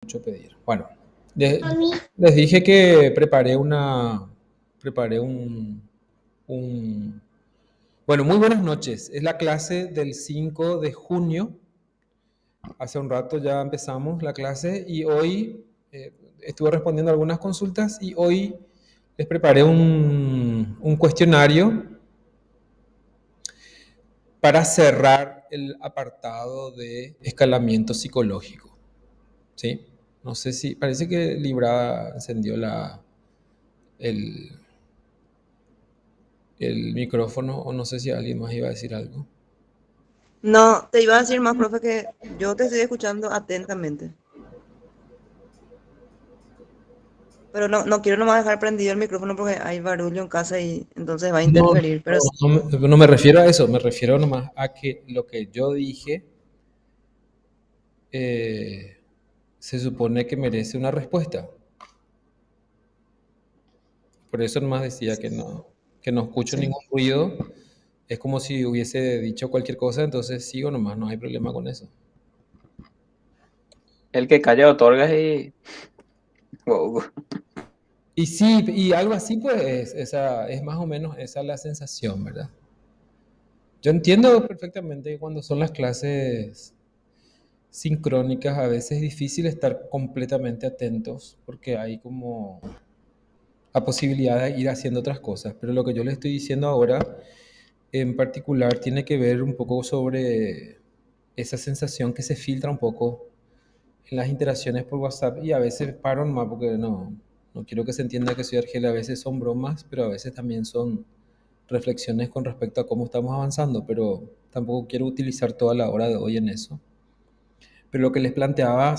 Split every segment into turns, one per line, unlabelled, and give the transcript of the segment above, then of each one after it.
Mucho pedir. Bueno, les dije que preparé un, bueno, muy buenas noches. Es la clase del 5 de junio. Hace un rato ya empezamos la clase y hoy estuve respondiendo algunas consultas y hoy les preparé un cuestionario para cerrar el apartado de escalamiento psicológico. ¿Sí? No sé si, parece que Libra encendió el, el micrófono o no sé si alguien más iba a decir algo.
No, te iba a decir más, profe, que yo te estoy escuchando atentamente, pero no quiero nomás dejar prendido el micrófono porque hay barullo en casa y entonces va a
No,
interferir, pero sí.
no me refiero a eso, me refiero nomás a que lo que yo dije eh, se supone que merece una respuesta. Por eso nomás decía que no escucho
Sí.
ningún ruido. Es como si hubiese dicho cualquier cosa, entonces sigo nomás, no hay problema con eso.
El que calla otorga y... Wow.
Y sí, y algo así, pues, esa, es más o menos esa la sensación, ¿verdad? Yo entiendo perfectamente que cuando son las clases sincrónicas, a veces es difícil estar completamente atentos porque hay como la posibilidad de ir haciendo otras cosas. Pero lo que yo le estoy diciendo ahora, en particular, tiene que ver un poco sobre esa sensación que se filtra un poco en las interacciones por WhatsApp y a veces paro nomás porque no quiero que se entienda que soy Argel, a veces son bromas, pero a veces también son reflexiones con respecto a cómo estamos avanzando, pero tampoco quiero utilizar toda la hora de hoy en eso. Pero lo que les planteaba,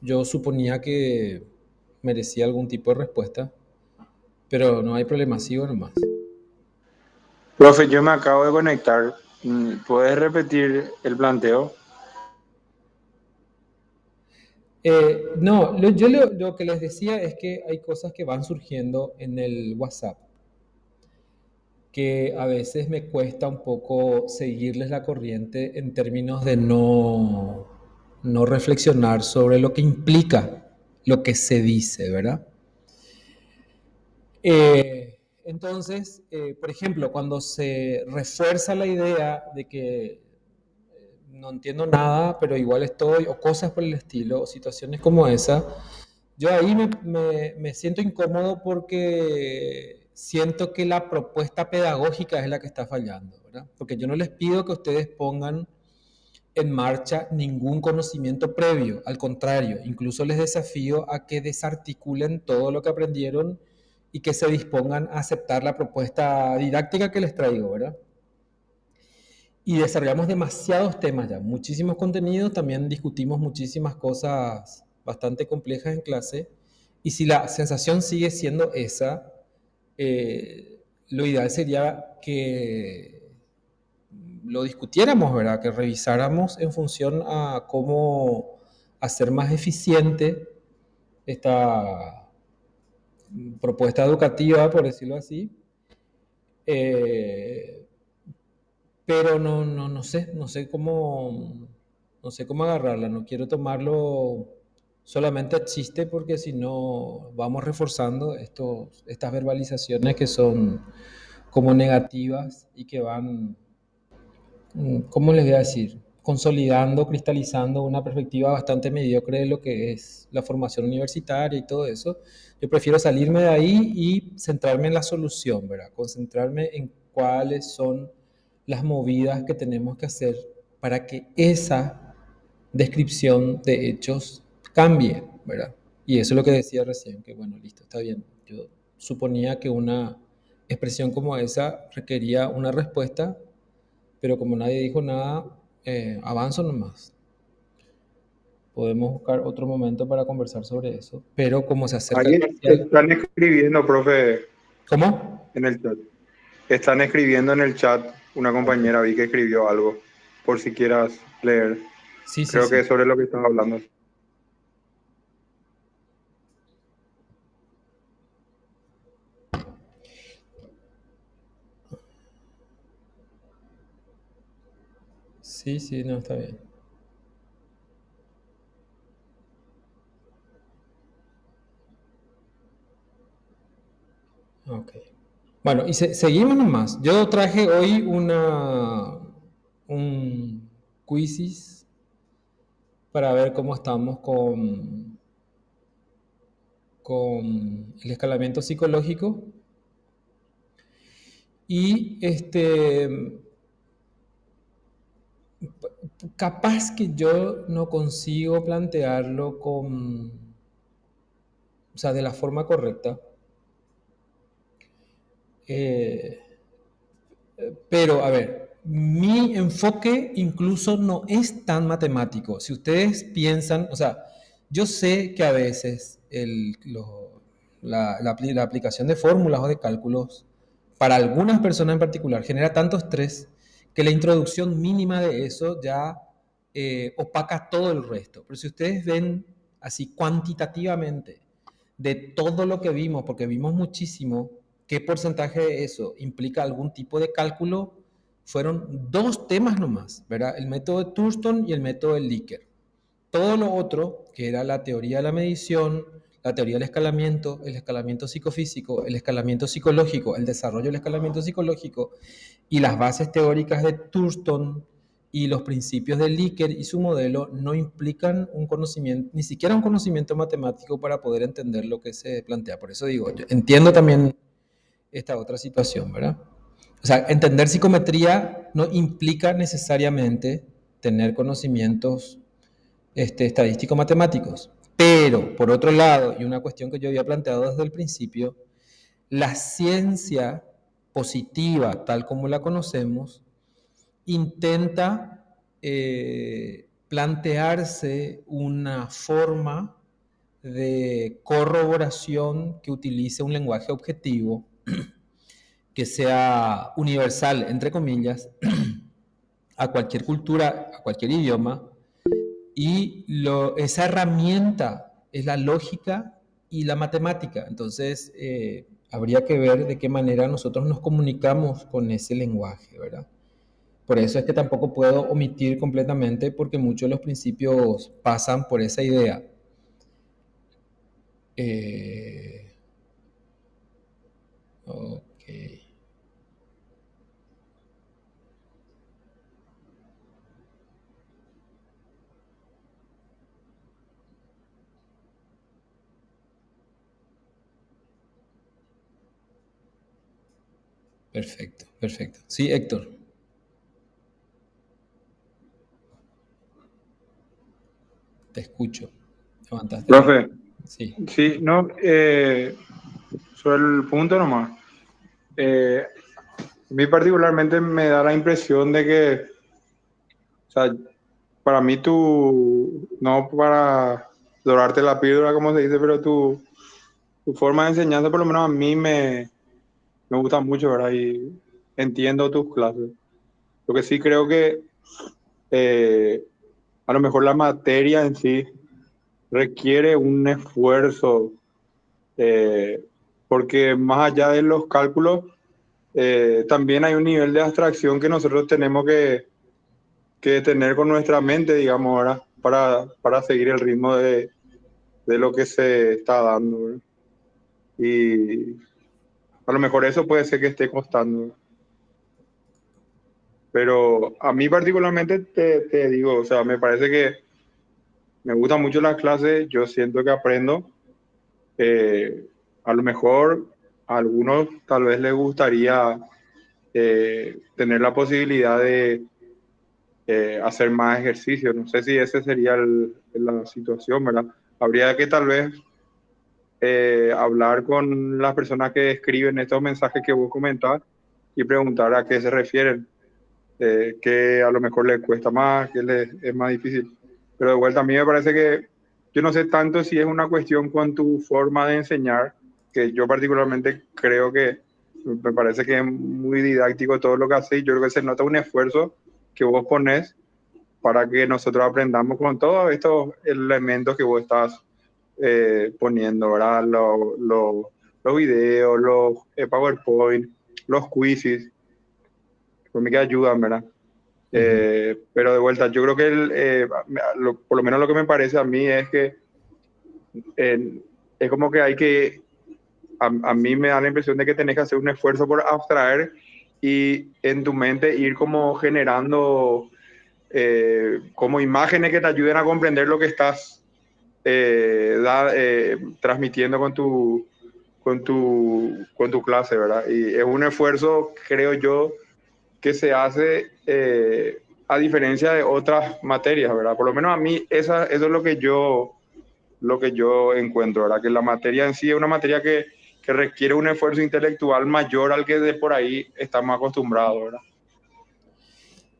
yo suponía que merecía algún tipo de respuesta, pero no hay problema, sigo nomás.
Profe, yo me acabo de conectar. ¿Puedes repetir el planteo?
No, lo que les decía es que hay cosas que van surgiendo en el WhatsApp, que a veces me cuesta un poco seguirles la corriente en términos de no reflexionar sobre lo que implica lo que se dice, ¿verdad? Entonces, por ejemplo, cuando se refuerza la idea de que no entiendo nada, pero igual estoy, o cosas por el estilo, o situaciones como esa, yo ahí me siento incómodo porque siento que la propuesta pedagógica es la que está fallando, ¿verdad? Porque yo no les pido que ustedes pongan en marcha ningún conocimiento previo, al contrario, incluso les desafío a que desarticulen todo lo que aprendieron y que se dispongan a aceptar la propuesta didáctica que les traigo, ¿verdad? Y desarrollamos demasiados temas ya, muchísimos contenidos, también discutimos muchísimas cosas bastante complejas en clase. Y si la sensación sigue siendo esa, lo ideal sería que lo discutiéramos, ¿verdad? Que revisáramos en función a cómo hacer más eficiente esta propuesta educativa, por decirlo así. Eh, pero no sé cómo agarrarla, no quiero tomarlo solamente a chiste porque si no vamos reforzando estas verbalizaciones que son como negativas y que van, ¿cómo les voy a decir? Consolidando, cristalizando una perspectiva bastante mediocre de lo que es la formación universitaria y todo eso. Yo prefiero salirme de ahí y centrarme en la solución, ¿verdad? Concentrarme en cuáles son las movidas que tenemos que hacer para que esa descripción de hechos cambie, ¿verdad? Y eso es lo que decía recién, que bueno, listo, está bien. Yo suponía que una expresión como esa requería una respuesta, pero como nadie dijo nada, avanzo nomás. Podemos buscar otro momento para conversar sobre eso, pero como se acerca el
Ahí
parcial,
están escribiendo, profe,
¿cómo?
en el chat. Están escribiendo en el chat. Una
Ok.
compañera vi que escribió algo, por si quieras leer.
Sí, sí,
Creo que
sí.
es sobre lo que estás hablando.
Sí, sí, no, está bien. Ok. Bueno, y seguimos nomás. Yo traje hoy un quizzes para ver cómo estamos con el escalamiento psicológico. Y capaz que yo no consigo plantearlo o sea, de la forma correcta. Eh, pero, a ver, mi enfoque incluso no es tan matemático. Si ustedes piensan, o sea, yo sé que a veces la aplicación de fórmulas o de cálculos para algunas personas en particular genera tanto estrés que la introducción mínima de eso ya opaca todo el resto. Pero si ustedes ven así cuantitativamente de todo lo que vimos, porque vimos muchísimo, qué porcentaje de eso implica algún tipo de cálculo, fueron dos temas nomás, ¿verdad? El método de Thurston y el método de Likert. Todo lo otro, que era la teoría de la medición, la teoría del escalamiento, el escalamiento psicofísico, el escalamiento psicológico, el desarrollo del escalamiento psicológico y las bases teóricas de Thurston y los principios de Likert y su modelo no implican un conocimiento, ni siquiera un conocimiento matemático para poder entender lo que se plantea. Por eso digo, yo entiendo también esta otra situación, ¿verdad? O sea, entender psicometría no implica necesariamente tener conocimientos estadístico-matemáticos. Pero, por otro lado, y una cuestión que yo había planteado desde el principio, la ciencia positiva, tal como la conocemos, intenta plantearse una forma de corroboración que utilice un lenguaje objetivo, que sea universal, entre comillas, a cualquier cultura, a cualquier idioma, y esa herramienta es la lógica y la matemática. Entonces, habría que ver de qué manera nosotros nos comunicamos con ese lenguaje, ¿verdad? Por eso es que tampoco puedo omitir completamente porque muchos de los principios pasan por esa idea. Ok. Perfecto, perfecto. Sí, Héctor, te escucho. Levantaste la mano.
Profe,
Sí.
sí, no, sobre el punto nomás. A mí particularmente me da la impresión de que, o sea, para mí tú, no para dorarte la píldora, como se dice, pero tu forma de enseñanza, por lo menos a mí me gusta mucho, ¿verdad? Y entiendo tus clases. Lo que sí creo que eh, a lo mejor la materia en sí requiere un esfuerzo, eh, porque más allá de los cálculos, también hay un nivel de abstracción que nosotros tenemos que tener con nuestra mente, digamos, ¿verdad? Para seguir el ritmo de lo que se está dando, ¿verdad? Y a lo mejor eso puede ser que esté costando, ¿verdad? Pero a mí particularmente te digo, o sea, me parece que me gustan mucho las clases, yo siento que aprendo. Eh, a lo mejor a algunos tal vez les gustaría tener la posibilidad de hacer más ejercicio. No sé si esa sería la situación, ¿verdad? Habría que tal vez hablar con las personas que escriben estos mensajes que vos comentás y preguntar a qué se refieren, qué a lo mejor les cuesta más, qué les es más difícil. Pero de vuelta a mí me parece que yo no sé tanto si es una cuestión con tu forma de enseñar, que yo particularmente creo que me parece que es muy didáctico todo lo que haces y yo creo que se nota un esfuerzo que vos pones para que nosotros aprendamos con todos estos elementos que vos estás poniendo, ¿verdad? Los videos, los PowerPoint, los quizzes, por mí que ayudan, ¿verdad?
Ujú.
Pero de vuelta, yo creo que por lo menos lo que me parece a mí es que eh, es como que hay que a mí me da la impresión de que tenés que hacer un esfuerzo por abstraer y en tu mente ir como generando como imágenes que te ayuden a comprender lo que estás transmitiendo con tu clase, ¿verdad? Y es un esfuerzo, creo yo, que se hace a diferencia de otras materias, ¿verdad? Por lo menos a mí eso es lo que yo encuentro, ¿verdad? Que la materia en sí es una materia que requiere un esfuerzo intelectual mayor al que de por ahí estamos acostumbrados, ¿verdad?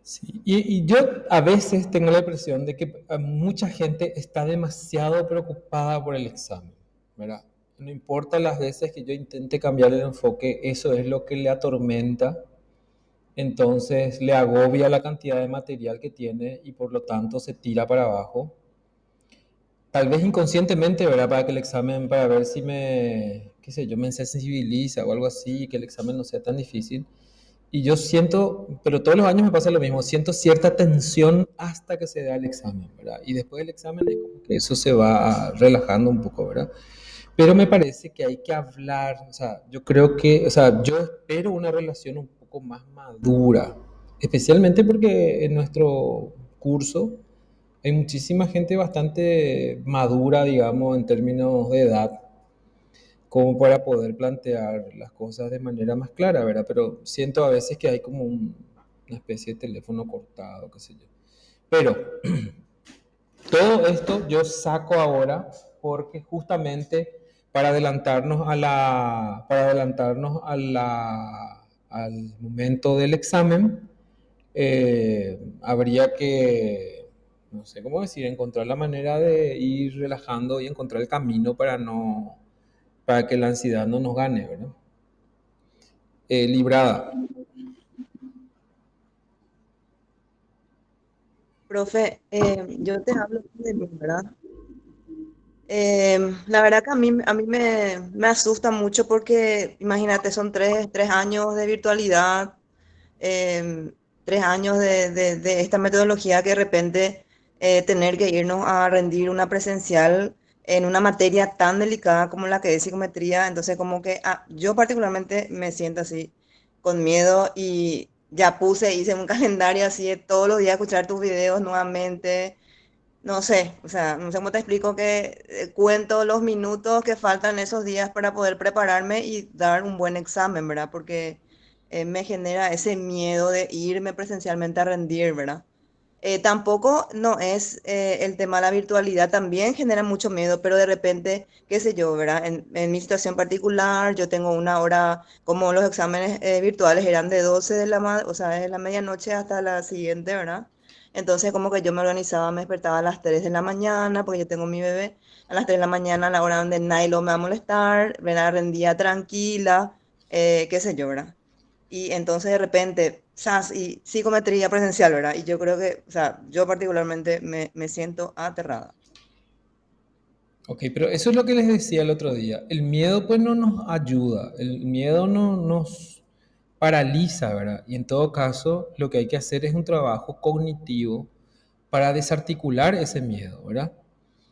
Sí, y yo a veces tengo la impresión de que mucha gente está demasiado preocupada por el examen, ¿verdad? No importa las veces que yo intente cambiar el enfoque, eso es lo que le atormenta, entonces le agobia la cantidad de material que tiene y por lo tanto se tira para abajo. Tal vez inconscientemente, ¿verdad? Para que el examen, para ver si me, qué sé yo, me sensibiliza o algo así, que el examen no sea tan difícil. Y yo siento, pero todos los años me pasa lo mismo, siento cierta tensión hasta que se da el examen, ¿verdad? Y después del examen es como que eso se va relajando un poco, ¿verdad? Pero me parece que hay que hablar, o sea, yo creo que, o sea, yo espero una relación un poco más madura, especialmente porque en nuestro curso hay muchísima gente bastante madura, digamos, en términos de edad, como para poder plantear las cosas de manera más clara, ¿verdad? Pero siento a veces que hay como una especie de teléfono cortado, qué sé yo. Pero todo esto yo saco ahora porque justamente al momento del examen, habría que, no sé cómo decir, encontrar la manera de ir relajando y encontrar el camino para que la ansiedad no nos gane, ¿verdad? Librada.
Profe, yo te hablo de mí, ¿verdad? La verdad que a mí me asusta mucho porque, imagínate, son tres años de virtualidad, em, 3 años de esta metodología que de repente tener que irnos a rendir una presencial en una materia tan delicada como la que es psicometría. Entonces como que yo particularmente me siento así con miedo y ya hice un calendario así de todos los días escuchar tus videos nuevamente. No sé, o sea, no sé cómo te explico que cuento los minutos que faltan esos días para poder prepararme y dar un buen examen, ¿verdad? Porque me genera ese miedo de irme presencialmente a rendir, ¿verdad? Tampoco no es el tema de la virtualidad, también genera mucho miedo, pero de repente, qué sé yo, ¿verdad? En mi situación particular, yo tengo una hora, como los exámenes virtuales eran de 12 o sea, de la medianoche hasta la siguiente, ¿verdad? Entonces, como que yo me organizaba, me despertaba a las 3 de la mañana, porque yo tengo mi bebé, a las 3 de la mañana, a la hora donde nadie lo me va a molestar, ¿verdad? Rendía tranquila, qué sé yo, ¿verdad? Y entonces de repente, SAS y psicometría presencial, ¿verdad? Y yo creo que, o sea, yo particularmente me siento aterrada.
Ok, pero eso es lo que les decía el otro día. El miedo pues no nos ayuda, el miedo no nos paraliza, ¿verdad? Y en todo caso, lo que hay que hacer es un trabajo cognitivo para desarticular ese miedo, ¿verdad?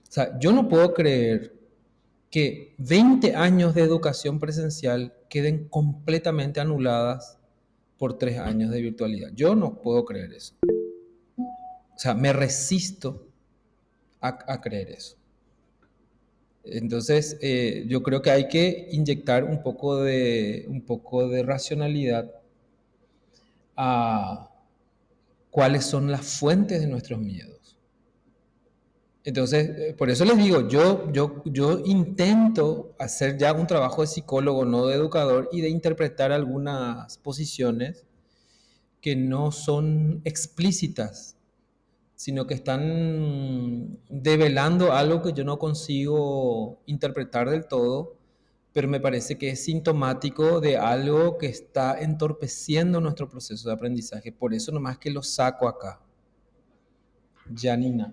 O sea, yo no puedo creer que 20 años de educación presencial queden completamente anuladas por 3 años de virtualidad. Yo no puedo creer eso. O sea, me resisto a creer eso. Entonces, yo creo que hay que inyectar un poco de racionalidad a cuáles son las fuentes de nuestros miedos. Entonces, por eso les digo, yo intento hacer ya un trabajo de psicólogo, no de educador, y de interpretar algunas posiciones que no son explícitas, sino que están develando algo que yo no consigo interpretar del todo, pero me parece que es sintomático de algo que está entorpeciendo nuestro proceso de aprendizaje. Por eso nomás que lo saco acá. Janina.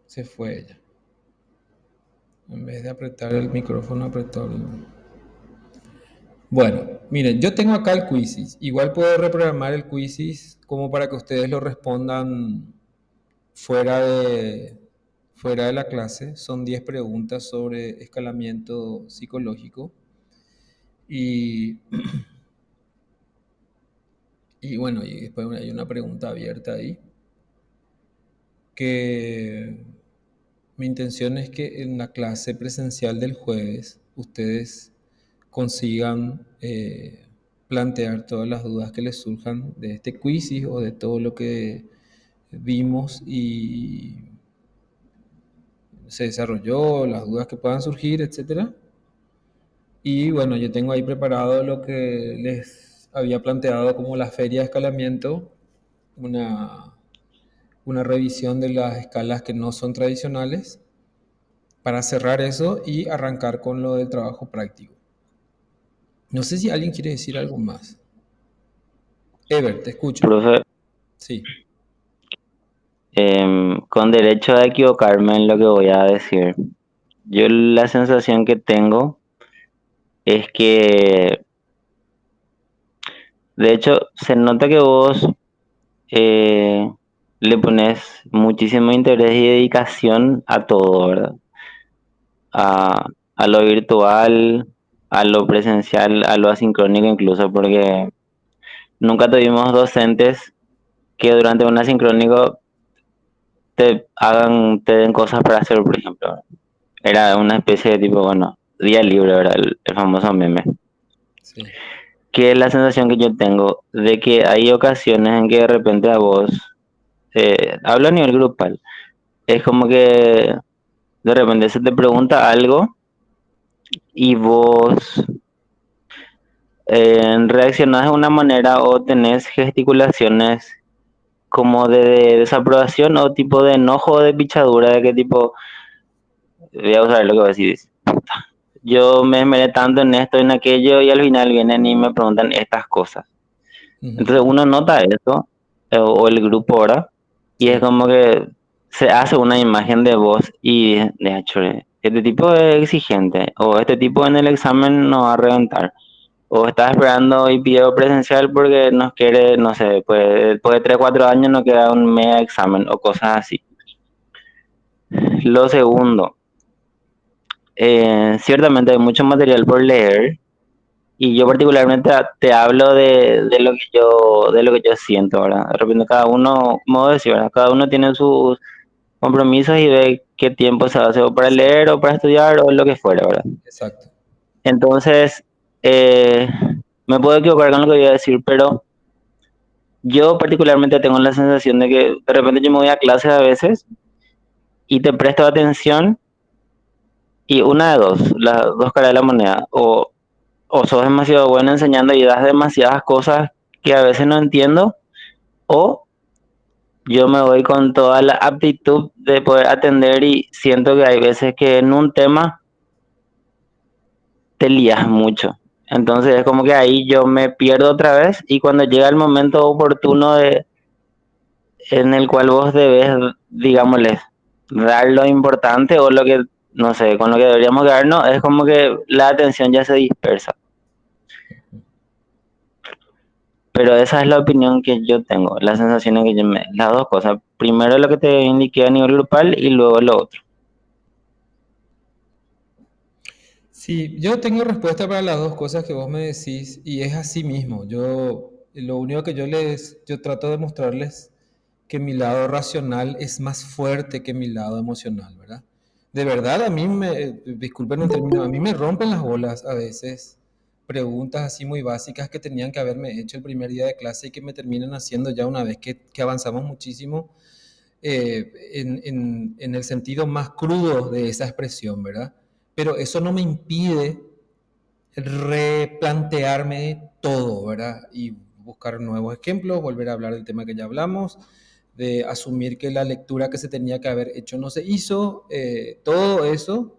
Se fue ella. En vez de apretar el micrófono, apretó el... Bueno, miren, yo tengo acá el Quizzes. Igual puedo reprogramar el Quizzes como para que ustedes lo respondan fuera fuera de la clase. Son 10 preguntas sobre escalamiento psicológico. Y, y bueno, y después hay una pregunta abierta ahí, que mi intención es que en la clase presencial del jueves ustedes consigan plantear todas las dudas que les surjan de este quiz o de todo lo que vimos y se desarrolló, las dudas que puedan surgir, etcétera. Y bueno, yo tengo ahí preparado lo que les había planteado como la feria de escalamiento, una, una revisión de las escalas que no son tradicionales para cerrar eso y arrancar con lo del trabajo práctico. No sé si alguien quiere decir algo más. Ever, te escucho.
Profe,
Sí.
con derecho a equivocarme en lo que voy a decir, yo la sensación que tengo es que, de hecho, se nota que vos eh, le pones muchísimo interés y dedicación a todo, ¿verdad? A, a lo virtual, a lo presencial, a lo asincrónico incluso, porque nunca tuvimos docentes que durante un asincrónico te den cosas para hacer, por ejemplo. Era una especie de tipo, bueno, día libre, ¿verdad? El famoso meme.
Sí.
Que es la sensación que yo tengo de que hay ocasiones en que de repente a vos, hablo a nivel grupal, es como que de repente se te pregunta algo y vos reaccionás de una manera o tenés gesticulaciones como de desaprobación o tipo de enojo o de pichadura, de que tipo, voy a usar lo que vos decís, yo me esmeré tanto en esto, en aquello, y al final vienen y me preguntan estas cosas.
Ujú.
Entonces uno nota eso, o el grupo ahora, y es
Sí.
como que se hace una imagen de vos y de hecho, este tipo es exigente, o este tipo en el examen no va a reventar, o está esperando y pidió presencial porque nos quiere, no sé, pues después de 3 4 años nos queda un mega examen, o cosas así. Lo segundo, ciertamente hay mucho material por leer, y yo particularmente te hablo de lo que yo siento, ¿verdad? De repente cada uno, como decir, ¿verdad? Cada uno tiene sus compromisos y ve qué tiempo se hace o para
Exacto.
leer o para estudiar o lo que fuera, ¿verdad?
Exacto.
Entonces, eh, me puedo equivocar con lo que voy a decir, pero yo particularmente tengo la sensación de que de repente yo me voy a clases a veces y te presto atención y una de dos, las dos caras de la moneda, o sos demasiado bueno enseñando y das demasiadas cosas que a veces no entiendo, o yo me voy con toda la aptitud de poder atender y siento que hay veces que en un tema te lías mucho. Entonces es como que ahí yo me pierdo otra vez y cuando llega el momento oportuno en el cual vos debes, digámosle, dar lo importante o lo que, no sé, con lo que deberíamos quedarnos, es como que la atención ya se dispersa. Pero esa es la opinión que yo tengo, la sensación que las dos cosas. Primero lo que te indiqué a nivel grupal y luego lo otro.
Sí, yo tengo respuesta para las dos cosas que vos me decís y es así mismo. Lo único que yo trato de mostrarles que mi lado racional es más fuerte que mi lado emocional, ¿verdad? De verdad, disculpen el término, a mí me rompen las bolas a veces preguntas así muy básicas que tenían que haberme hecho el primer día de clase y que me terminan haciendo ya una vez que avanzamos muchísimo en el sentido más crudo de esa expresión, ¿verdad? Pero eso no me impide replantearme todo, ¿verdad? Y buscar nuevos ejemplos, volver a hablar del tema que ya hablamos, de asumir que la lectura que se tenía que haber hecho no se hizo, todo eso.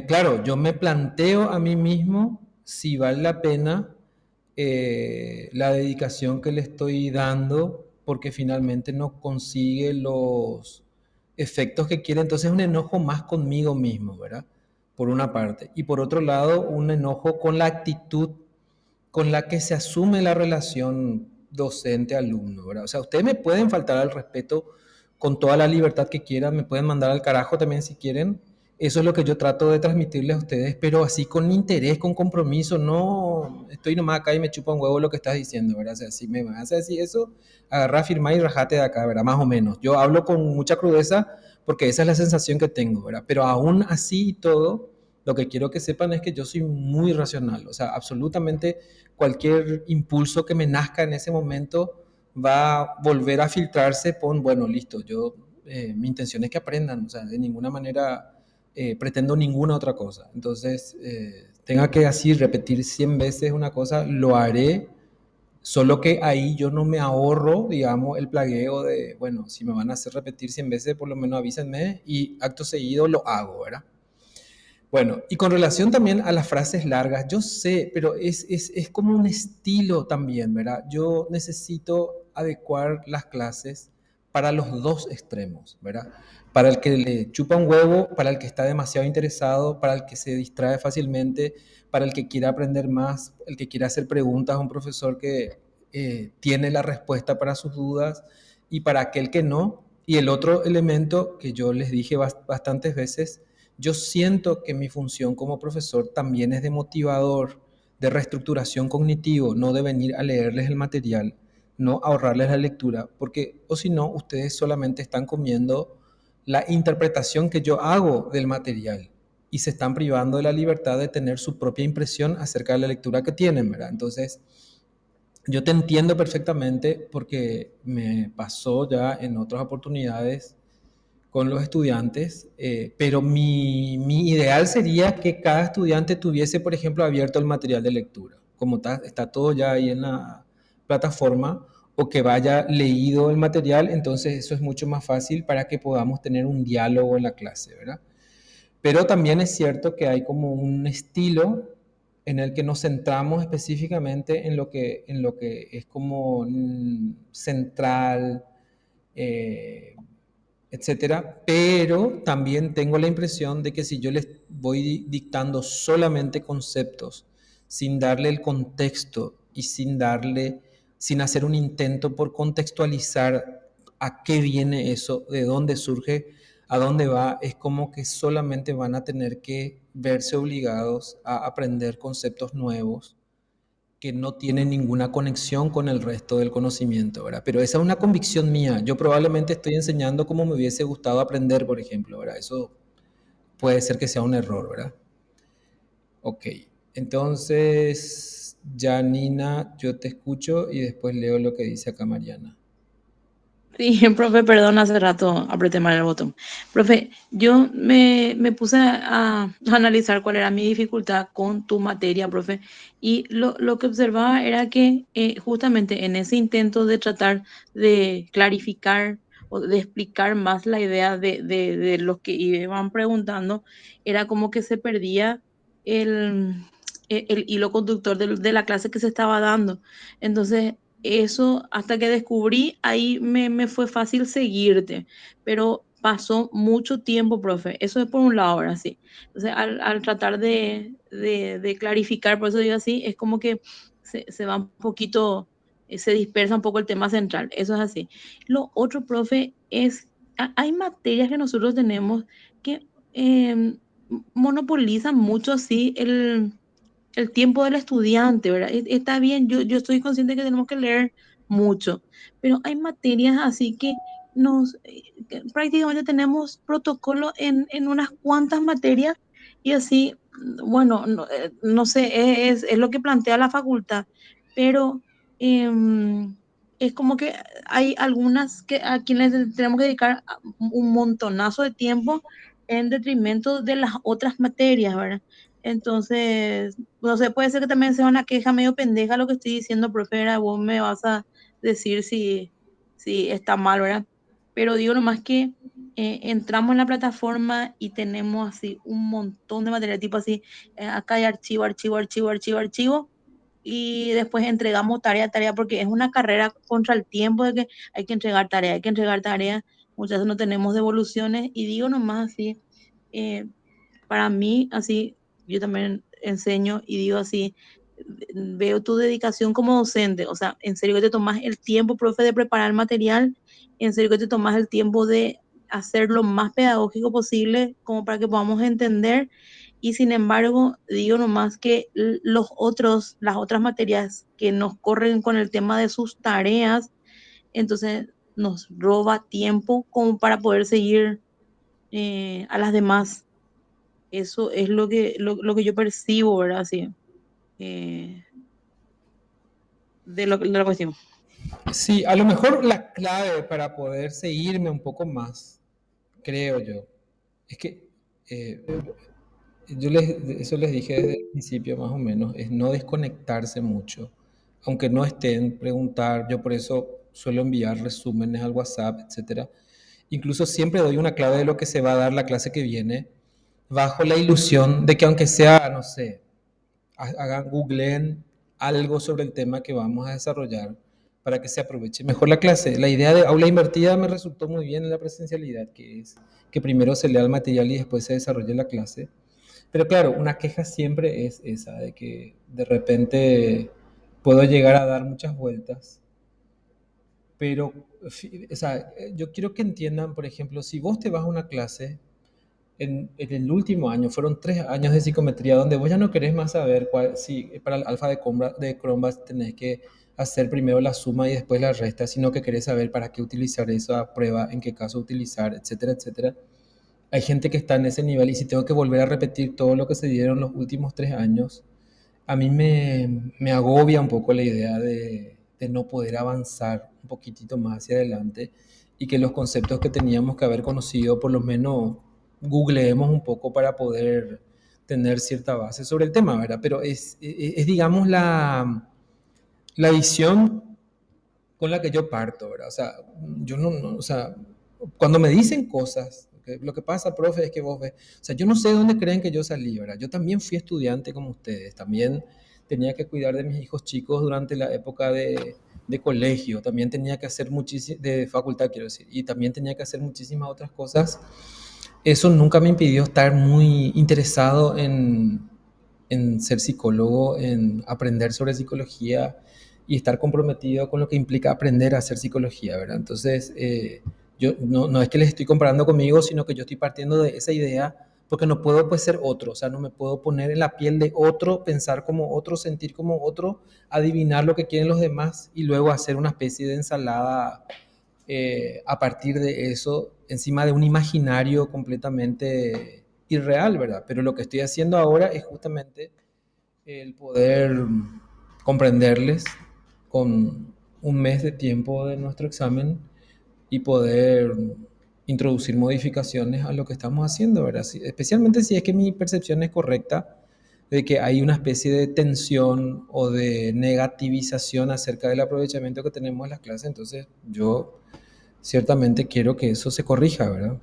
Claro, yo me planteo a mí mismo si vale la pena la dedicación que le estoy dando porque finalmente no consigue los efectos que quiere. Entonces es un enojo más conmigo mismo, ¿verdad? Por una parte. Y por otro lado, un enojo con la actitud con la que se asume la relación docente-alumno, ¿verdad? O sea, ustedes me pueden faltar al respeto con toda la libertad que quieran, me pueden mandar al carajo también si quieren. Eso es lo que yo trato de transmitirles a ustedes, pero así con interés, con compromiso, no estoy nomás acá y me chupa un huevo lo que estás diciendo, ¿verdad? O sea, si me vas a decir eso, agarrá, firmá y rajate de acá, ¿verdad? Más o menos. Yo hablo con mucha crudeza porque esa es la sensación que tengo, ¿verdad? Pero aún así y todo, lo que quiero que sepan es que yo soy muy racional, o sea, absolutamente cualquier impulso que me nazca en ese momento va a volver a filtrarse con, bueno, listo, mi intención es que aprendan, o sea, de ninguna manera pretendo ninguna otra cosa. Entonces, tenga que así repetir 100 veces una cosa, lo haré, solo que ahí yo no me ahorro, digamos, el plagueo de, bueno, si me van a hacer repetir 100 veces, por lo menos avísenme y acto seguido lo hago, ¿verdad? Bueno, y con relación también a las frases largas, yo sé, pero es como un estilo también, ¿verdad? Yo necesito adecuar las clases para los dos extremos, ¿verdad? Para el que le chupa un huevo, para el que está demasiado interesado, para el que se distrae fácilmente, para el que quiere aprender más, el que quiere hacer preguntas a un profesor que tiene la respuesta para sus dudas y para aquel que no. Y el otro elemento que yo les dije bastantes veces, yo siento que mi función como profesor también es de motivador, de reestructuración cognitivo, no de venir a leerles el material, no ahorrarles la lectura, porque o si no, ustedes solamente están comiendo la interpretación que yo hago del material y se están privando de la libertad de tener su propia impresión acerca de la lectura que tienen, ¿verdad? Entonces, yo te entiendo perfectamente porque me pasó ya en otras oportunidades con los estudiantes, pero mi ideal sería que cada estudiante tuviese, por ejemplo, abierto el material de lectura, como está todo ya ahí en la plataforma, o que vaya leído el material, entonces eso es mucho más fácil para que podamos tener un diálogo en la clase, ¿verdad? Pero también es cierto que hay como un estilo en el que nos centramos específicamente en lo que es como central, eh, etcétera, pero también tengo la impresión de que si yo les voy dictando solamente conceptos, sin darle el contexto y sin hacer un intento por contextualizar a qué viene eso, de dónde surge, a dónde va, es como que solamente van a tener que verse obligados a aprender conceptos nuevos que no tiene ninguna conexión con el resto del conocimiento, ¿verdad? Pero esa es una convicción mía. Yo probablemente estoy enseñando como me hubiese gustado aprender, por ejemplo, ¿verdad? Eso puede ser que sea un error, ¿verdad? Ok. Entonces, Janina, yo te escucho y después leo lo que dice acá Mariana.
Sí, profe, perdón, hace rato apreté mal el botón. Profe, yo me puse a analizar cuál era mi dificultad con tu materia, profe, y lo que observaba era que justamente en ese intento de tratar de clarificar o de explicar más la idea de los que iban preguntando, era como que se perdía el, el hilo conductor de la clase que se estaba dando. Entonces, eso hasta que descubrí, ahí me fue fácil seguirte, pero pasó mucho tiempo, profe. Eso es por un lado, ahora sí. Entonces, al tratar de clarificar, por eso digo así, es como que se va un poquito, se dispersa un poco el tema central. Eso es así. Lo otro, profe, es, hay materias que nosotros tenemos que monopolizan mucho, sí, el tiempo del estudiante, ¿verdad? Está bien, yo estoy consciente que tenemos que leer mucho, pero hay materias así que que prácticamente tenemos protocolo en unas cuantas materias y así, bueno, no sé, es lo que plantea la facultad, pero es como que hay algunas que a quienes tenemos que dedicar un montonazo de tiempo en detrimento de las otras materias, ¿verdad? Entonces, no sé, puede ser que también sea una queja medio pendeja lo que estoy diciendo, profe, era, vos me vas a decir si está mal, ¿verdad? Pero digo nomás que entramos en la plataforma y tenemos así un montón de material, tipo así, acá hay archivo, archivo, archivo, archivo, archivo, y después entregamos tarea, tarea, porque es una carrera contra el tiempo de que hay que entregar tarea, hay que entregar tarea, muchas veces no tenemos devoluciones, y digo nomás así, eh, para mí, así, yo también enseño y digo así, veo tu dedicación como docente, o sea, en serio que te tomas el tiempo, profe, de preparar el material, en serio que te tomas el tiempo de hacer lo más pedagógico posible como para que podamos entender. Y sin embargo, digo nomás que las otras materias que nos corren con el tema de sus tareas, entonces nos roba tiempo como para poder seguir a las demás. Eso es lo que yo percibo, ¿verdad? Sí, eh, de la cuestión.
Sí, a lo mejor la clave para poder seguirme un poco más, creo yo, es que eh, eso les dije desde el principio más o menos, es no desconectarse mucho, aunque no estén, preguntar, yo por eso suelo enviar resúmenes al WhatsApp, etcétera. Incluso siempre doy una clave de lo que se va a dar la clase que viene, bajo la ilusión de que aunque sea, no sé, hagan, googleen algo sobre el tema que vamos a desarrollar para que se aproveche mejor la clase. La idea de aula invertida me resultó muy bien en la presencialidad, que es que primero se lea el material y después se desarrolle la clase. Pero claro, una queja siempre es esa, de que de repente puedo llegar a dar muchas vueltas, pero o sea, yo quiero que entiendan, por ejemplo, si vos te vas a una clase en el último año, fueron 3 años de psicometría, donde vos ya no querés más saber si para el alfa de Cronbach tenés que hacer primero la suma y después la resta, sino que querés saber para qué utilizar esa prueba, en qué caso utilizar, etcétera, etcétera. Hay gente que está en ese nivel y si tengo que volver a repetir todo lo que se dieron los últimos 3 años, a mí me agobia un poco la idea de no poder avanzar un poquitito más hacia adelante y que los conceptos que teníamos que haber conocido, por lo menos googleemos un poco para poder tener cierta base sobre el tema, ¿verdad? Pero es digamos, la visión con la que yo parto, ¿verdad? O sea, yo o sea, cuando me dicen cosas, lo que pasa, profe, es que vos ves, o sea, yo no sé de dónde creen que yo salí, ¿verdad? Yo también fui estudiante como ustedes, también tenía que cuidar de mis hijos chicos durante la época de colegio, también tenía que hacer muchísimas, de facultad quiero decir, y también tenía que hacer muchísimas otras cosas. Eso nunca me impidió estar muy interesado en ser psicólogo, en aprender sobre psicología y estar comprometido con lo que implica aprender a hacer psicología, ¿verdad? Entonces, yo no es que les estoy comparando conmigo, sino que yo estoy partiendo de esa idea porque no puedo pues ser otro, o sea, no me puedo poner en la piel de otro, pensar como otro, sentir como otro, adivinar lo que quieren los demás y luego hacer una especie de ensalada a partir de eso, encima de un imaginario completamente irreal, ¿verdad? Pero lo que estoy haciendo ahora es justamente el poder comprenderles con un mes de tiempo de nuestro examen y poder introducir modificaciones a lo que estamos haciendo, ¿verdad? Especialmente si es que mi percepción es correcta de que hay una especie de tensión o de negativización acerca del aprovechamiento que tenemos en las clases, entonces yo ciertamente quiero que eso se corrija, ¿verdad?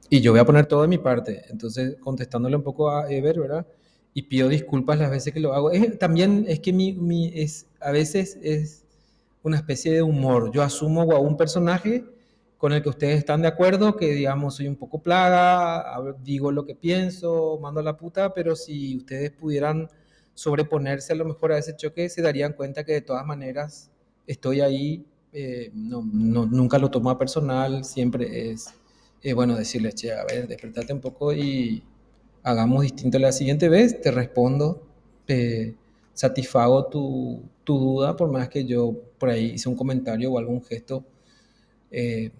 Y yo voy a poner todo de mi parte. Entonces, contestándole un poco a Ever, ¿verdad? Y pido disculpas las veces que lo hago. También es que a veces es una especie de humor. Yo asumo a un personaje con el que ustedes están de acuerdo, que digamos soy un poco plaga, digo lo que pienso, mando a la puta, pero si ustedes pudieran sobreponerse a lo mejor a ese choque, se darían cuenta que de todas maneras estoy ahí, nunca lo tomo a personal, siempre es bueno decirles, che, a ver, despertate un poco y hagamos distinto la siguiente vez, te respondo, satisfago tu duda, por más que yo por ahí hice un comentario o algún gesto. eh,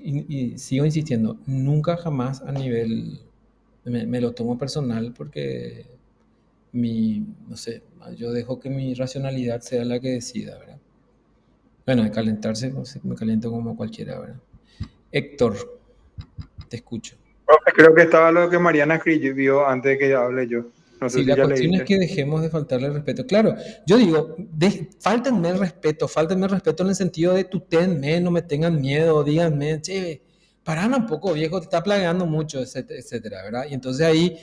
y sigo insistiendo, nunca jamás a nivel, me lo tomo personal porque no sé, yo dejo que mi racionalidad sea la que decida, ¿verdad? Bueno, de calentarse, no sé, me caliento como cualquiera, ¿verdad? Héctor, te escucho.
Creo que estaba lo que Mariana escribió antes de que hable yo. No sé
Sí,
si
la
ya
cuestión es
leíste.
que dejemos de faltarle el respeto. Claro, yo digo, fáltenme el respeto en el sentido de tuténme, no me tengan miedo, díganme, che, pará un poco, viejo, te está planeando mucho, etcétera, etcétera, ¿verdad? Y entonces ahí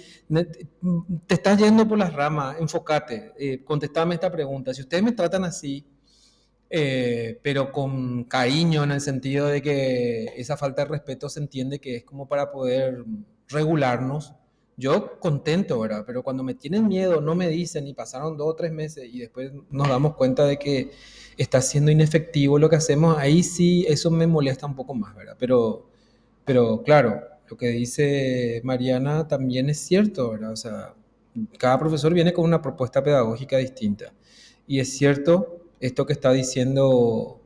te estás yendo por las ramas, enfócate, contestame esta pregunta. Si ustedes me tratan así, pero con cariño en el sentido de que esa falta de respeto se entiende que es como para poder regularnos. yo contento, ¿verdad? Pero cuando me tienen miedo, no me dicen y pasaron 2 o 3 meses y después nos damos cuenta de que está siendo inefectivo lo que hacemos, ahí sí, eso me molesta un poco más, ¿verdad? Pero claro, lo que dice Mariana también es cierto, ¿verdad? O sea, cada profesor viene con una propuesta pedagógica distinta. Y es cierto esto que está diciendo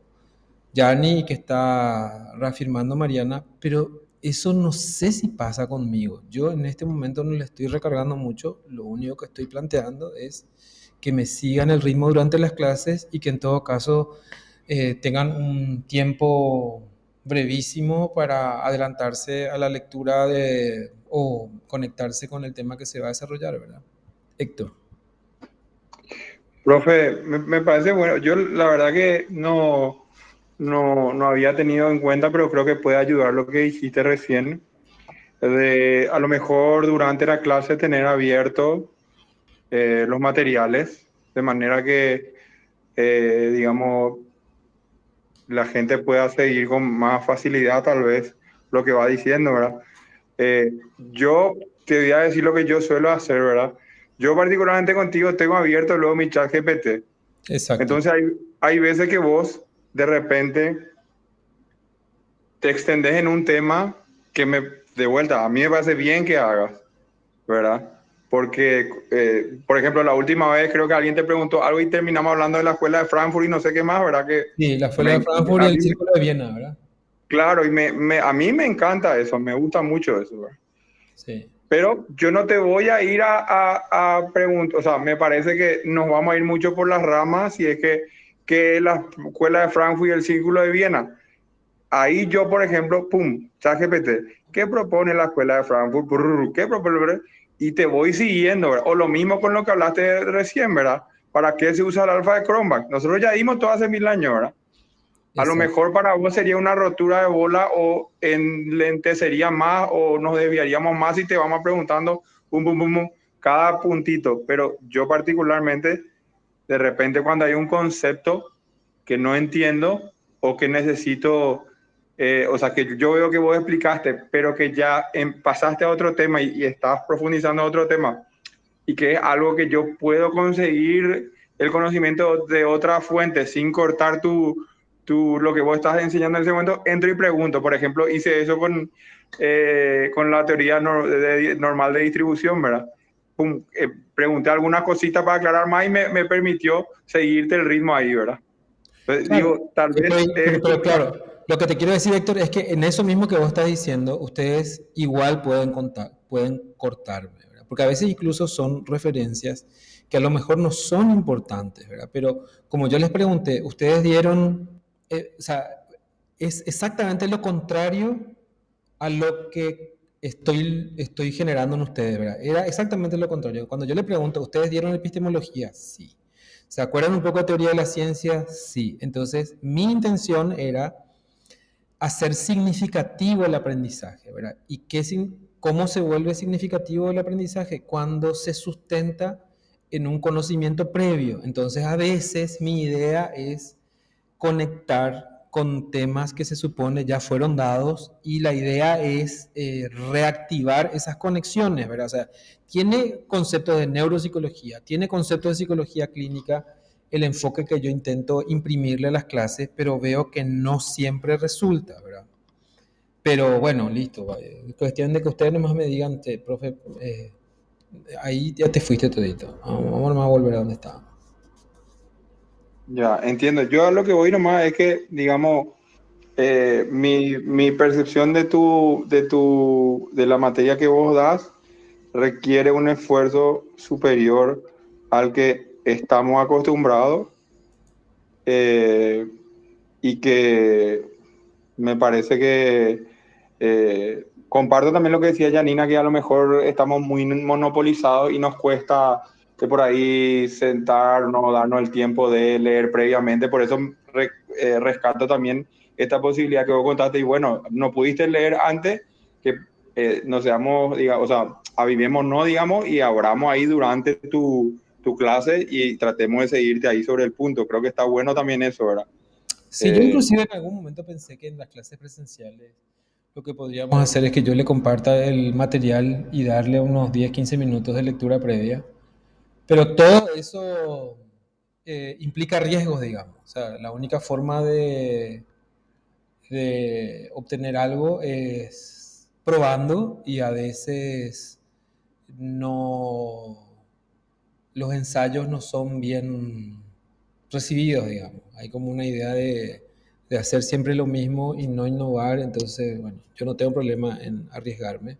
Yani y que está reafirmando Mariana, pero eso no sé si pasa conmigo. Yo en este momento no le estoy recargando mucho, lo único que estoy planteando es que me sigan el ritmo durante las clases y que en todo caso tengan un tiempo brevísimo para adelantarse a la lectura o conectarse con el tema que se va a desarrollar, ¿verdad? Héctor.
Profe, me parece bueno. Yo la verdad que no había tenido en cuenta, pero creo que puede ayudar lo que dijiste recién, de a lo mejor durante la clase tener abierto los materiales, de manera que, digamos, la gente pueda seguir con más facilidad tal vez lo que va diciendo, ¿verdad? Yo te voy a decir lo que yo suelo hacer, ¿verdad? Yo particularmente contigo tengo abierto luego mi chat GPT.
Exacto.
Entonces hay veces que vos de repente te extendes en un tema que de vuelta, a mí me parece bien que hagas, ¿verdad? Porque, por ejemplo, la última vez creo que alguien te preguntó algo y terminamos hablando de la escuela de Frankfurt y no sé qué más, ¿verdad? Que
Sí, la Escuela de Frankfurt y
a
el
mí,
Círculo de Viena, ¿verdad?
claro, a mí me encanta eso, me gusta mucho eso, ¿verdad?
Sí.
Pero yo no te voy a ir a preguntar, o sea, me parece que nos vamos a ir mucho por las ramas si es que la escuela de Frankfurt y el Círculo de Viena. Ahí yo, por ejemplo, pum, ChatGPT, ¿qué propone la escuela de Frankfurt? ¿Qué propone? Y te voy siguiendo, ¿verdad? O lo mismo con lo que hablaste recién, ¿verdad? ¿Para qué se usa el alfa de Chromebook? Nosotros ya dimos todo hace 1000 años, ¿verdad? A lo
Exacto.
mejor para vos sería una rotura de bola o enlentecería más o nos desviaríamos más si te vamos preguntando pum, pum, pum, pum, cada puntito. Pero yo particularmente, de repente cuando hay un concepto que no entiendo o que necesito, o sea, que yo veo que vos explicaste, pero que ya pasaste a otro tema y estás profundizando en otro tema y que es algo que yo puedo conseguir el conocimiento de otra fuente sin cortar lo que vos estás enseñando en ese momento, entro y pregunto. Por ejemplo, hice eso con la teoría normal de distribución, ¿verdad? Pum, pregunté algunas cositas para aclarar más y me permitió seguirte el ritmo ahí, ¿verdad? Entonces,
Claro,
digo, tal vez
pero claro, lo que te quiero decir, Héctor, es que en eso mismo que vos estás diciendo, ustedes igual pueden contar, pueden cortarme, ¿verdad? Porque a veces incluso son referencias que a lo mejor no son importantes, ¿verdad? Pero como yo les pregunté, ustedes dieron, o sea, es exactamente lo contrario a lo que estoy generando en ustedes, ¿verdad? Era exactamente lo contrario. Cuando yo le pregunto, ¿ustedes dieron epistemología? Sí. ¿Se acuerdan un poco de teoría de la ciencia? Sí. Entonces, mi intención era hacer significativo el aprendizaje, ¿verdad? ¿Y cómo se vuelve significativo el aprendizaje? Cuando se sustenta en un conocimiento previo. Entonces, a veces mi idea es conectar con temas que se supone ya fueron dados y la idea es reactivar esas conexiones, ¿verdad? O sea, tiene conceptos de neuropsicología, tiene conceptos de psicología clínica, el enfoque que yo intento imprimirle a las clases, pero veo que no siempre resulta, ¿verdad? Pero bueno, listo. Cuestión de que ustedes nomás me digan, profe, ahí ya te fuiste todito. Vamos a volver a donde estábamos.
ya entiendo. Yo a lo que voy nomás es que, digamos, mi percepción de la materia que vos das requiere un esfuerzo superior al que estamos acostumbrados, eh, y que me parece que comparto también lo que decía Janina, que a lo mejor estamos muy monopolizados y nos cuesta de por ahí sentarnos, darnos el tiempo de leer previamente. Por eso rescato también esta posibilidad que vos contaste. Y bueno, no pudiste leer antes, que no seamos, digamos, o sea, avivemos, no, digamos, y abramos ahí durante tu clase y tratemos de seguirte ahí sobre el punto. Creo que está bueno también eso, ¿verdad?
Sí, yo inclusive en algún momento pensé que en las clases presenciales lo que podríamos hacer es que yo le comparta el material y darle unos 10, 15 minutos de lectura previa. Pero todo eso implica riesgos, digamos. O sea, la única forma de obtener algo es probando y a veces no, los ensayos no son bien recibidos, digamos. Hay como una idea de hacer siempre lo mismo y no innovar, entonces, bueno, yo no tengo problema en arriesgarme,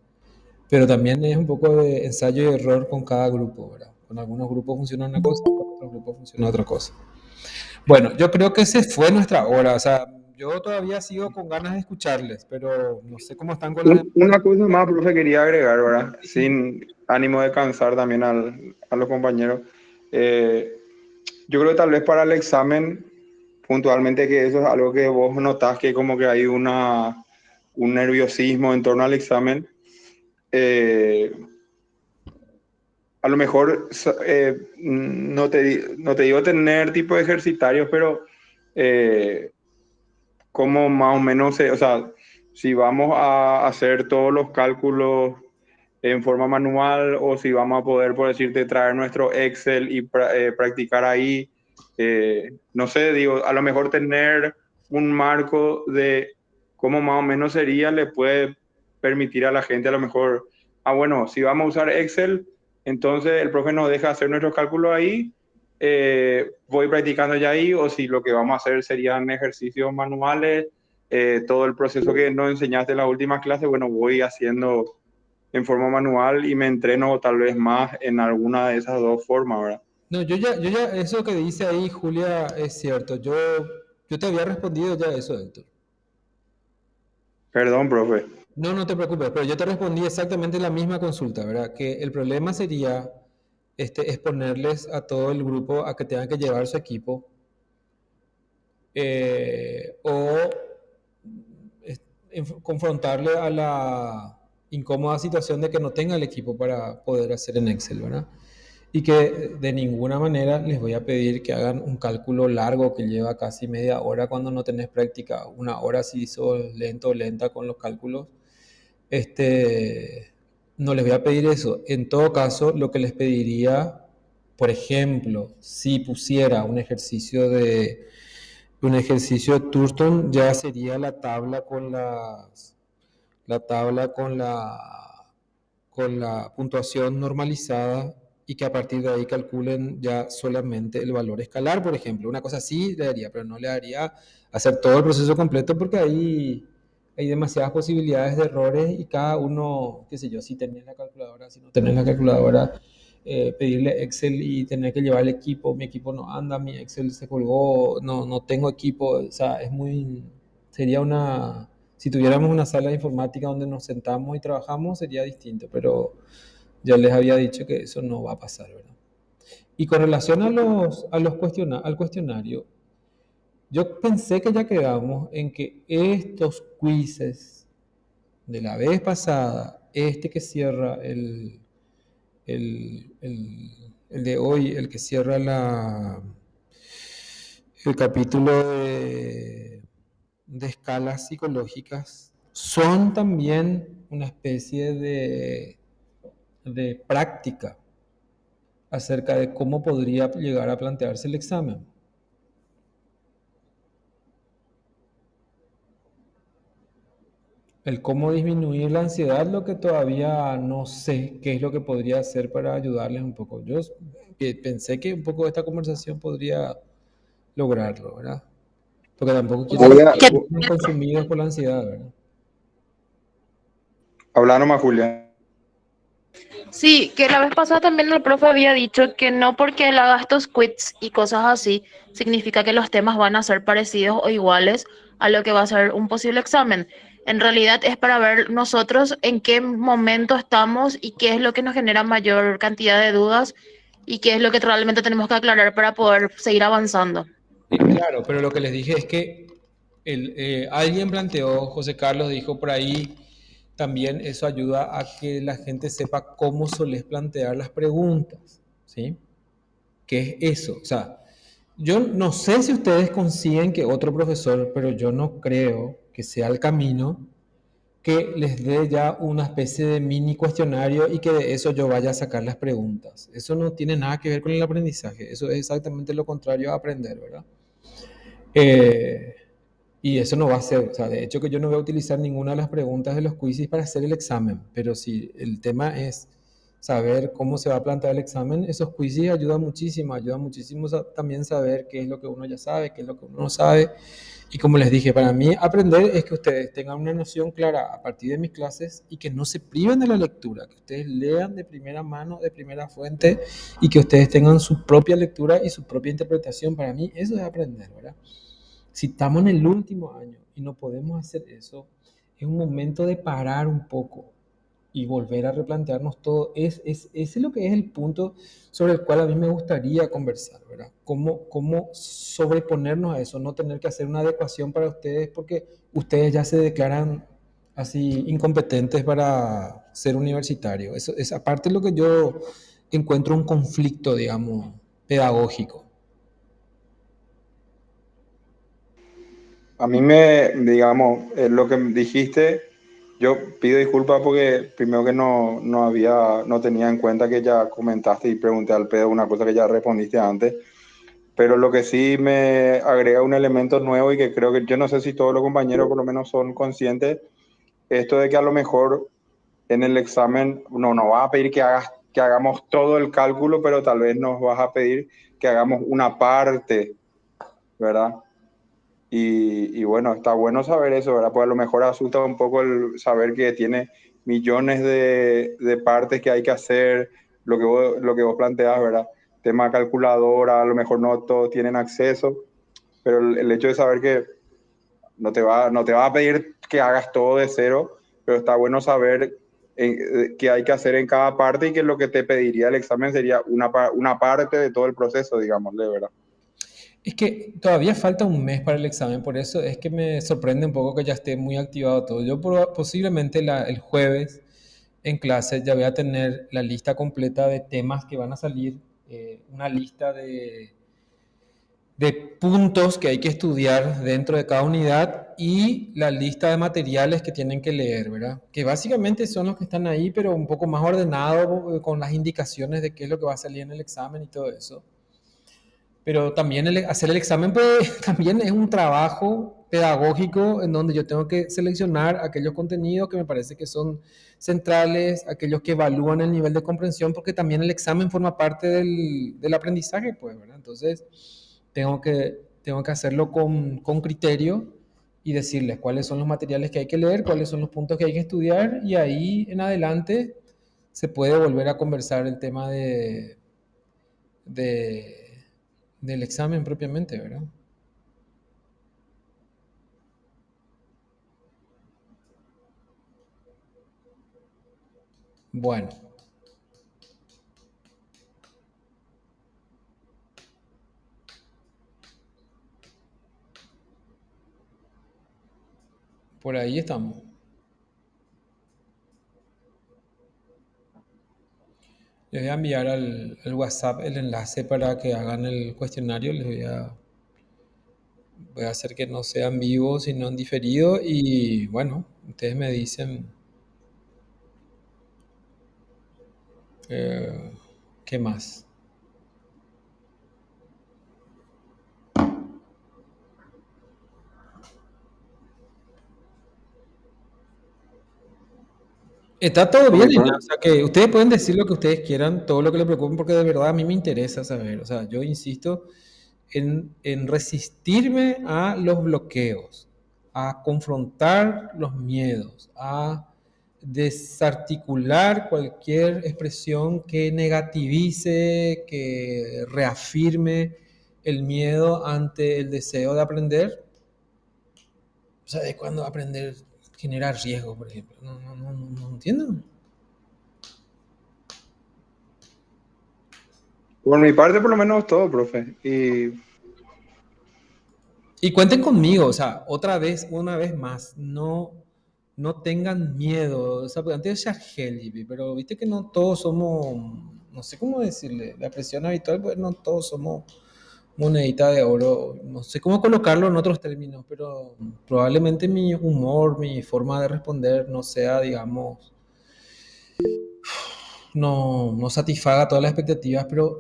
pero también es un poco de ensayo y error con cada grupo, ¿verdad? Con algunos grupos funciona una cosa, con otros grupos funciona otra cosa. Bueno, yo creo que se fue nuestra hora, o sea, yo todavía sigo con ganas de escucharles, pero no sé cómo están con las demás.
Una cosa más, profe, quería agregar, ¿verdad? Sin ánimo de cansar también a los compañeros. Eh, yo creo que tal vez para el examen, puntualmente, que eso es algo que vos notás que como que hay un nerviosismo en torno al examen. Eh, a lo mejor no te digo tener tipo de ejercitarios, pero eh, como más o menos, o sea, si vamos a hacer todos los cálculos en forma manual o si vamos a poder, por decirte, traer nuestro Excel y practicar ahí. No sé, digo, a lo mejor tener un marco de cómo más o menos sería le puede permitir a la gente a lo mejor, bueno, si vamos a usar Excel, entonces el profe nos deja hacer nuestros cálculos ahí, voy practicando ya ahí, o si lo que vamos a hacer serían ejercicios manuales, todo el proceso que nos enseñaste en las últimas clases, bueno, voy haciendo en forma manual y me entreno tal vez más en alguna de esas dos formas, ¿verdad?
No, yo ya, eso que dice ahí, Julia, es cierto. Yo te había respondido ya eso, Héctor.
Perdón, profe.
No, no te preocupes, pero yo te respondí exactamente la misma consulta, ¿verdad? Que el problema sería exponerles a todo el grupo a que tengan que llevar su equipo o confrontarle a la incómoda situación de que no tenga el equipo para poder hacer en Excel, ¿verdad? Y que de ninguna manera les voy a pedir que hagan un cálculo largo que lleva casi media hora cuando no tenés práctica, una hora si sos lento o lenta con los cálculos. No les voy a pedir eso. En todo caso, lo que les pediría, por ejemplo, si pusiera un ejercicio de Thurston, ya sería la tabla con la puntuación normalizada y que a partir de ahí calculen ya solamente el valor escalar, por ejemplo. Una cosa así le daría, pero no le daría hacer todo el proceso completo porque ahí hay demasiadas posibilidades de errores y cada uno, qué sé yo, si tenés la calculadora, si no tenés la calculadora, pedirle Excel y tener que llevar el equipo, mi equipo no anda, mi Excel se colgó, no tengo equipo, o sea, sería si tuviéramos una sala de informática donde nos sentamos y trabajamos, sería distinto, pero ya les había dicho que eso no va a pasar, ¿verdad? Y con relación al cuestionario, yo pensé que ya quedamos en que estos quizzes de la vez pasada, que cierra el de hoy, el que cierra el capítulo de escalas psicológicas, son también una especie de práctica acerca de cómo podría llegar a plantearse el examen. El cómo disminuir la ansiedad, lo que todavía no sé qué es lo que podría hacer para ayudarles un poco. Yo pensé que un poco de esta conversación podría lograrlo, ¿verdad? Porque tampoco quiero que
Voy a
estén consumidos por la ansiedad, ¿verdad?
hablar nomás, Julia.
Sí, que la vez pasada también el profe había dicho que no porque él haga estos quiz y cosas así, significa que los temas van a ser parecidos o iguales a lo que va a ser un posible examen. En realidad es para ver nosotros en qué momento estamos y qué es lo que nos genera mayor cantidad de dudas y qué es lo que realmente tenemos que aclarar para poder seguir avanzando.
Claro, pero lo que les dije es que alguien planteó, José Carlos dijo por ahí, también eso ayuda a que la gente sepa cómo solés plantear las preguntas, ¿sí? ¿Qué es eso? O sea, yo no sé si ustedes consiguen que otro profesor, pero yo no creo que sea el camino que les dé ya una especie de mini cuestionario y que de eso yo vaya a sacar las preguntas. Eso no tiene nada que ver con el aprendizaje, eso es exactamente lo contrario a aprender, ¿verdad? Eh, y eso no va a ser, o sea, de hecho que yo no voy a utilizar ninguna de las preguntas de los quizzes para hacer el examen, pero si el tema es saber cómo se va a plantear el examen, esos quizzes ayudan muchísimo también saber qué es lo que uno ya sabe, qué es lo que uno no sabe. Y como les dije, para mí aprender es que ustedes tengan una noción clara a partir de mis clases y que no se priven de la lectura, que ustedes lean de primera mano, de primera fuente y que ustedes tengan su propia lectura y su propia interpretación. Para mí eso es aprender, ¿verdad? Si estamos en el último año y no podemos hacer eso, es un momento de parar un poco y volver a replantearnos todo. Ese es lo que es el punto sobre el cual a mí me gustaría conversar, ¿verdad? Cómo sobreponernos a eso, no tener que hacer una adecuación para ustedes porque ustedes ya se declaran así incompetentes para ser universitarios. Eso es aparte lo que yo encuentro un conflicto, digamos, pedagógico.
A mí digamos, lo que dijiste, yo pido disculpas porque primero que no tenía en cuenta que ya comentaste y pregunté al pedo una cosa que ya respondiste antes, pero lo que sí me agrega un elemento nuevo y que creo que yo no sé si todos los compañeros por lo menos son conscientes, esto de que a lo mejor en el examen no nos vas a pedir que hagamos todo el cálculo, pero tal vez nos vas a pedir que hagamos una parte, ¿verdad? Y bueno, está bueno saber eso, ¿verdad? Pues a lo mejor asusta un poco el saber que tiene millones de partes que hay que hacer, lo que vos planteás, ¿verdad? Tema calculadora, a lo mejor no todos tienen acceso, pero el hecho de saber que no te va a pedir que hagas todo de cero, pero está bueno saber qué hay que hacer en cada parte y que lo que te pediría el examen sería una parte de todo el proceso, digámosle, ¿verdad?
Es que todavía falta un mes para el examen, por eso es que me sorprende un poco que ya esté muy activado todo. Yo posiblemente el jueves en clase ya voy a tener la lista completa de temas que van a salir, una lista de puntos que hay que estudiar dentro de cada unidad y la lista de materiales que tienen que leer, ¿verdad? Que básicamente son los que están ahí, pero un poco más ordenado, con las indicaciones de qué es lo que va a salir en el examen y todo eso. Pero también hacer el examen pues, también es un trabajo pedagógico en donde yo tengo que seleccionar aquellos contenidos que me parece que son centrales, aquellos que evalúan el nivel de comprensión, porque también el examen forma parte del aprendizaje, pues, ¿verdad? Entonces, tengo que hacerlo con criterio y decirles cuáles son los materiales que hay que leer, cuáles son los puntos que hay que estudiar, y ahí en adelante se puede volver a conversar el tema de, del examen propiamente, ¿verdad? Bueno, por ahí estamos. Les voy a enviar al WhatsApp el enlace para que hagan el cuestionario. Voy a hacer que no sea en vivo, sino en diferido. Y bueno, ustedes me dicen eh, qué más. Está todo bien, o sea que ustedes pueden decir lo que ustedes quieran, todo lo que les preocupen, porque de verdad a mí me interesa saber. O sea, yo insisto en resistirme a los bloqueos, a confrontar los miedos, a desarticular cualquier expresión que negativice, que reafirme el miedo ante el deseo de aprender. O sea, de cuando aprender genera riesgo, por ejemplo. No entiendo.
Por mi parte, por lo menos todo, profe.
Y cuenten conmigo, o sea, una vez más, no tengan miedo. O sea, porque antes decía Helibi, pero viste que no todos somos, no sé cómo decirle, la presión habitual, pues no todos somos monedita de oro. No sé cómo colocarlo en otros términos, pero probablemente mi humor, mi forma de responder no sea, digamos, no satisfaga todas las expectativas, pero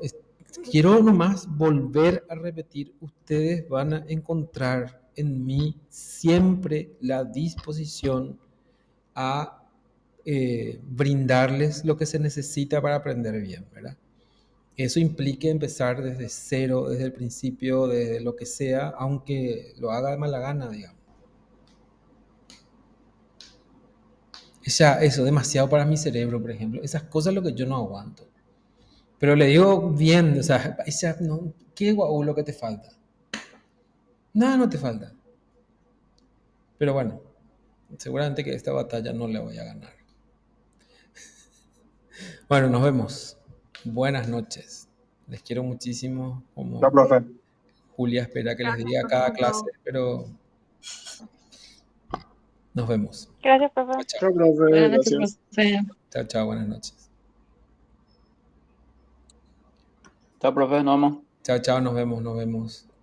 quiero nomás volver a repetir, ustedes van a encontrar en mí siempre la disposición a brindarles lo que se necesita para aprender bien, ¿verdad? Eso implique empezar desde cero, desde el principio, desde lo que sea, aunque lo haga de mala gana, digamos. Eso, demasiado para mi cerebro, por ejemplo. Esas cosas es lo que yo no aguanto. Pero le digo bien, o sea, no, ¿qué guau lo que te falta? Nada, no te falta. Pero bueno, seguramente que esta batalla no la voy a ganar. Bueno, nos vemos. Buenas noches. Les quiero muchísimo, como
Chao, profe.
Julia espera que les
Gracias
diga
por
cada
todo.
clase, pero nos vemos.
Gracias, profe.
Chao, chao.
Chao, profe.
Buenas noches,
Gracias.
profe.
Chao, chao, buenas noches.
Chao, profe, nos vemos.
Chao, chao, nos vemos, nos vemos.